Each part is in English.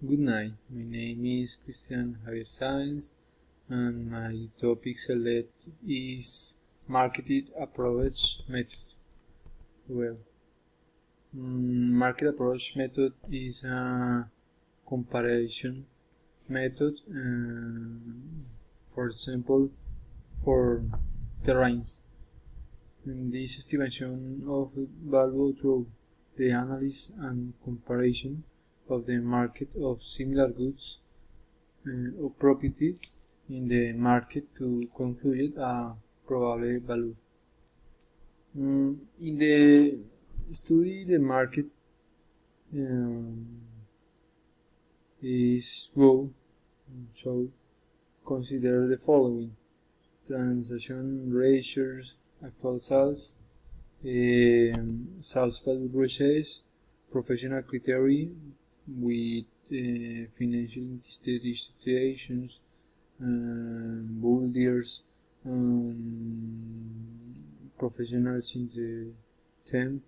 Good night. My name is Christian Javier Sáenz, and my topic select is market approach method. Well, market approach method is a comparison method, for example, for terrains. In this estimation of value through the analysis and comparison of the market of similar goods or property in the market to conclude a probable value. In the study, the market is go, so consider the following: transaction ratios, actual sales, sales value ratios, professional criteria with financial institutions, builders, professionals in the team,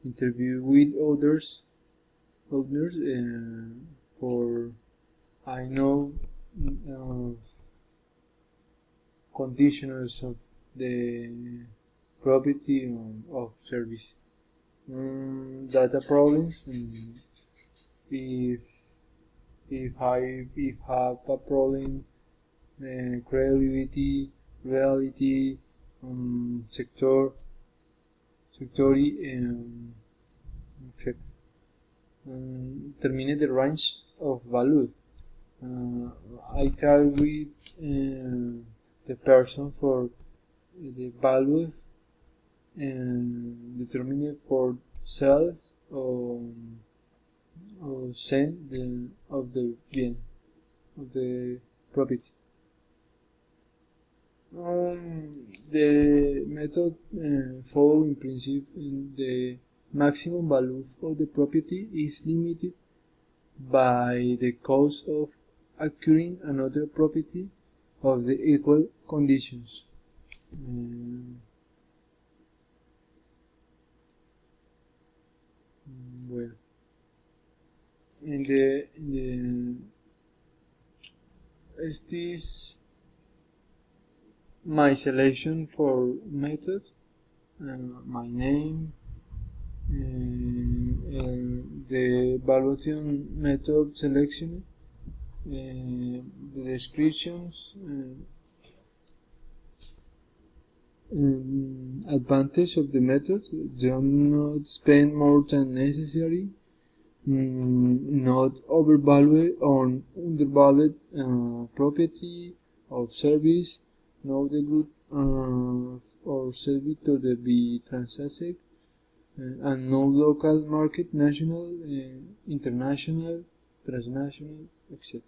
interview with others for I know conditions of the property of service. Data problems. If I have a problem, credibility, reality, sector, etc. Determine the range of value. I talk with the person for the value determined for sales or send of the bien of the property. The method following principle the maximum value of the property is limited by the cost of acquiring another property of the equal conditions. Well, is this my selection for method? My name, the evaluation method selection, the descriptions, advantage of the method: do not spend more than necessary, not overvalue or undervalue property of service, know the good or service to be transacted, and no local market, national, international, transnational, etc.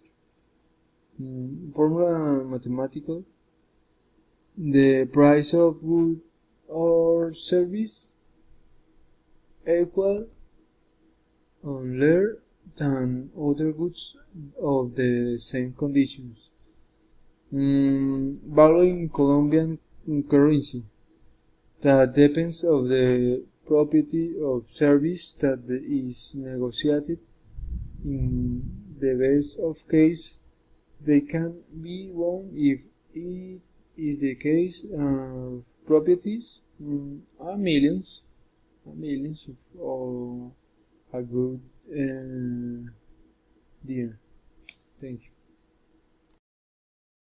Formula mathematical: the price of good or service equal or less than other goods of the same conditions. Value in Colombian currency that depends of the property of service that is negotiated. In the best of case, they can be won if it is the case of properties are millions of a good deal. Thank you.